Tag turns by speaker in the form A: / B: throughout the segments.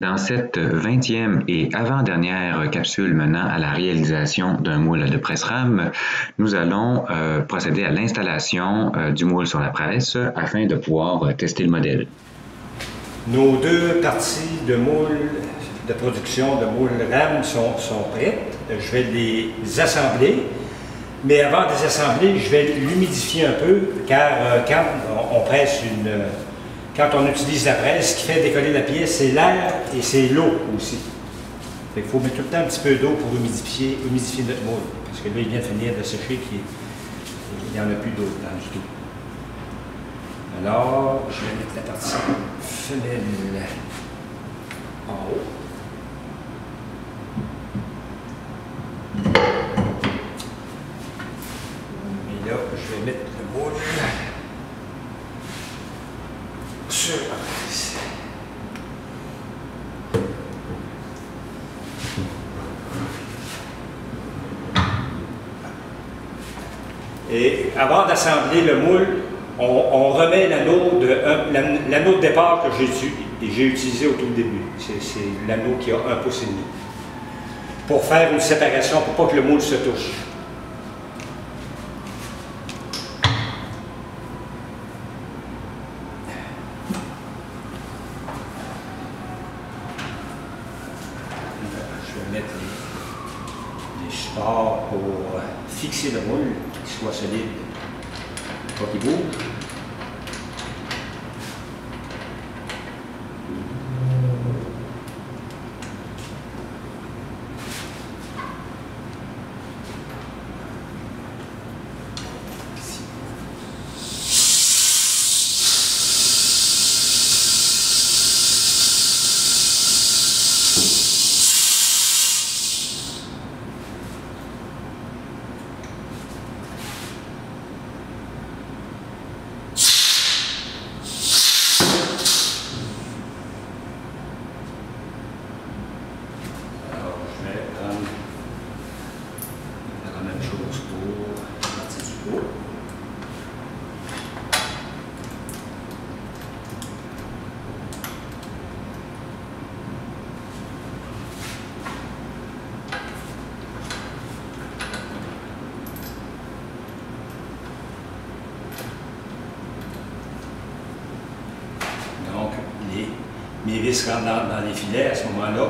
A: Dans cette 20e et avant-dernière capsule menant à la réalisation d'un moule de presse-rame, nous allons procéder à l'installation du moule sur la presse afin de pouvoir tester le modèle.
B: Nos deux parties de moule de production de moule rame sont prêtes. Je vais les assembler, mais avant de les assembler, je vais l'humidifier un peu car quand on presse quand on utilise la presse, ce qui fait décoller la pièce, c'est l'air et c'est l'eau aussi. Il faut mettre tout le temps un petit peu d'eau pour humidifier notre moule. Parce que là, il vient de finir de sécher, puis il n'y en a plus d'eau dedans du tout. Alors, je vais mettre la partie femelle en haut. Et là, je vais mettre le moule sur la presse. Et avant d'assembler le moule, on remet l'anneau de départ que j'ai utilisé au tout début. C'est l'anneau qui a 1,5 pouce. Pour faire une séparation, pour pas que le moule se touche. Je vais mettre les supports pour fixer le moule, qu'il soit solide, pas qu'il bouge. Mes vis rentrent dans les filets à ce moment-là.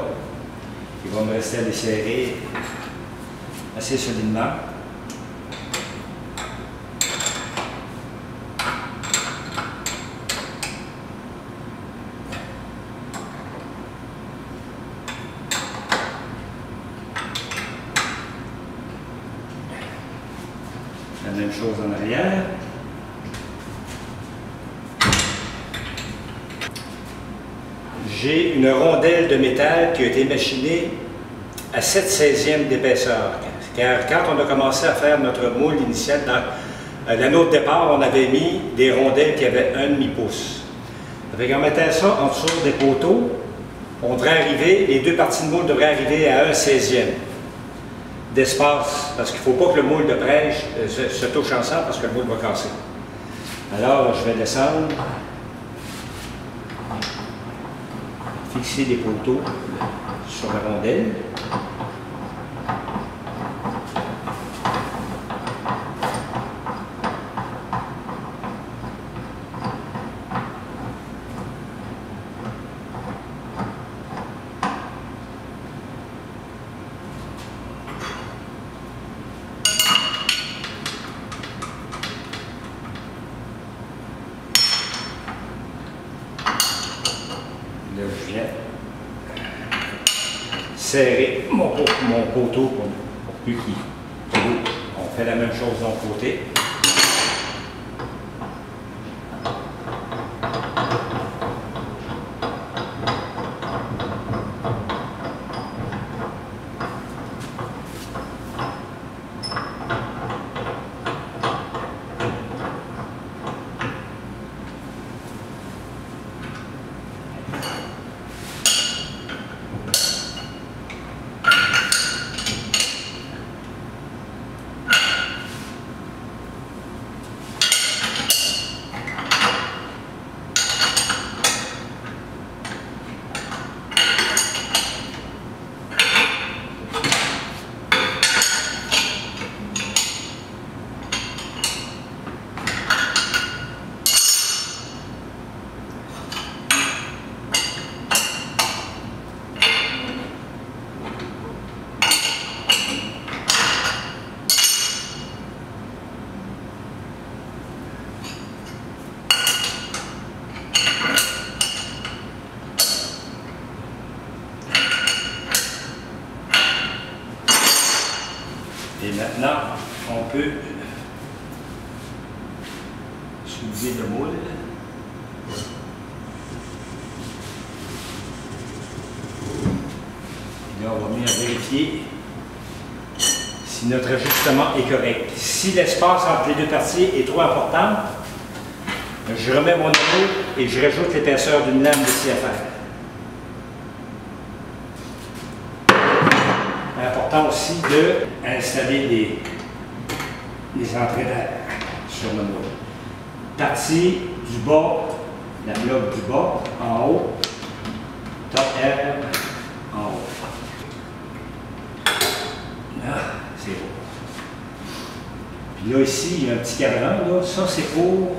B: Il va me rester à les serrer assez solidement. La même chose en arrière. J'ai une rondelle de métal qui a été machinée à 7/16e d'épaisseur. Car quand on a commencé à faire notre moule initial, dans l'anneau de départ, on avait mis des rondelles qui avaient 1,5 pouce. En mettant ça en dessous des poteaux, on devrait arriver, les deux parties de moule devraient arriver à 1/16e d'espace. Parce qu'il ne faut pas que le moule de prêche se touche ensemble parce que le moule va casser. Alors, je vais descendre. Fixer les poteaux sur la rondelle. Là, je viens serrer mon poteau pour plus qu'il bouge. On fait la même chose de l'autre côté. Et maintenant, on peut soulever le moule. Et là, on va venir vérifier si notre ajustement est correct. Si l'espace entre les deux parties est trop important, je remets mon anneau et je rajoute l'épaisseur d'une lame de scie à faire. Important aussi d'installer les entrées d'air sur le moule. Partie du bas, la bloc du bas en haut, top air en haut. Là, c'est beau. Puis là, ici, il y a un petit cadran, là. Ça, c'est pour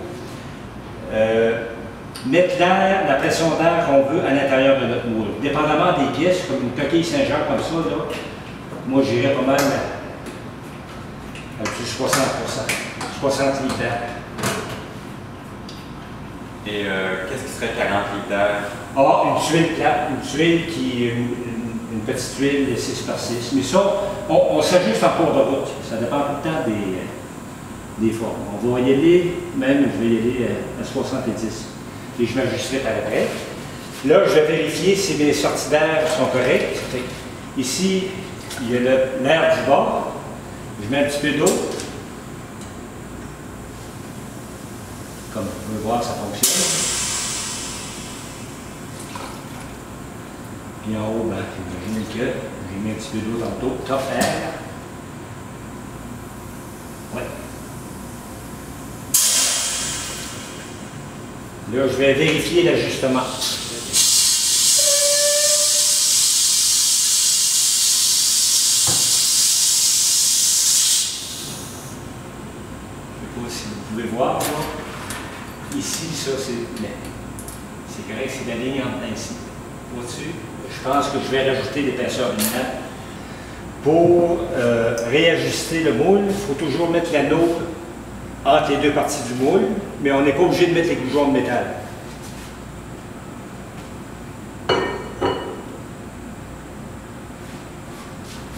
B: mettre l'air, la pression d'air qu'on veut à l'intérieur de notre moule. Dépendamment des pièces, comme une coquille Saint-Jean comme ça, là, moi, j'irais pas mal à plus 60 litres d'air.
A: Et qu'est-ce qui serait 40 litres d'air?
B: Ah, une tuile plate, une petite tuile 6 par 6. Mais ça, on s'ajuste en cours de route. Ça dépend tout le temps des formes. On va y aller, même je vais y aller à 70. Et je m'ajusterai par après. Là, je vais vérifier si mes sorties d'air sont correctes. Ici, il y a l'air du bas. Je mets un petit peu d'eau. Comme vous pouvez voir, ça fonctionne. Puis en haut, j'imagine que j'ai mis un petit peu d'eau tantôt. Top air. Ouais. Là, je vais vérifier l'ajustement. Je ne sais pas si vous pouvez voir, là. Ici, ça, c'est correct, c'est la ligne en plein ici. Au-dessus, je pense que je vais rajouter l'épaisseur d'une nappe. Pour réajuster le moule, il faut toujours mettre l'anneau entre les deux parties du moule, mais on n'est pas obligé de mettre les goujons de métal.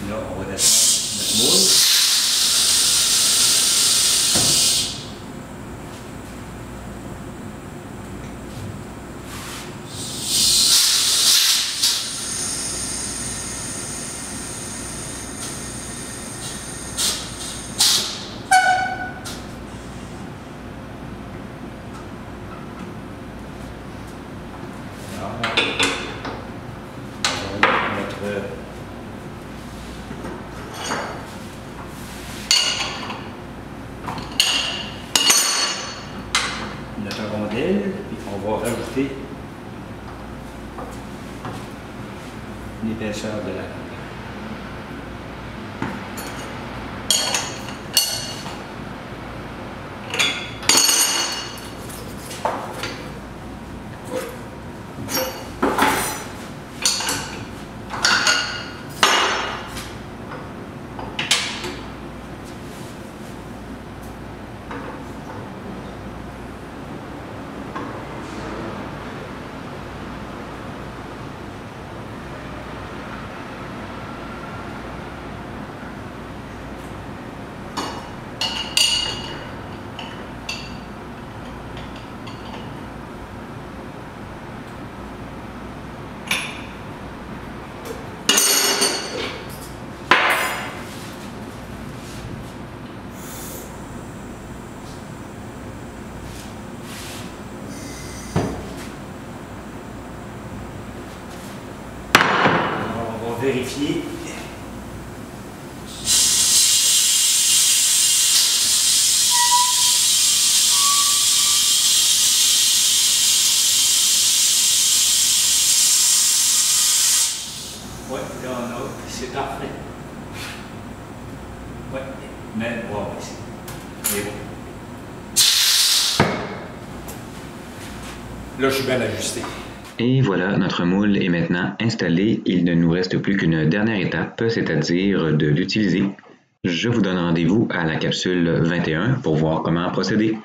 B: Là, on va descendre notre moule. Notre rondelle, puis on va rajouter l'épaisseur de la rondelle. Vérifier. Oui, là on a, c'est parfait. Oui, mais bon, ici. C'est bon. Là, je suis bien ajusté.
A: Et voilà, notre moule est maintenant installé. Il ne nous reste plus qu'une dernière étape, c'est-à-dire de l'utiliser. Je vous donne rendez-vous à la capsule 21 pour voir comment procéder.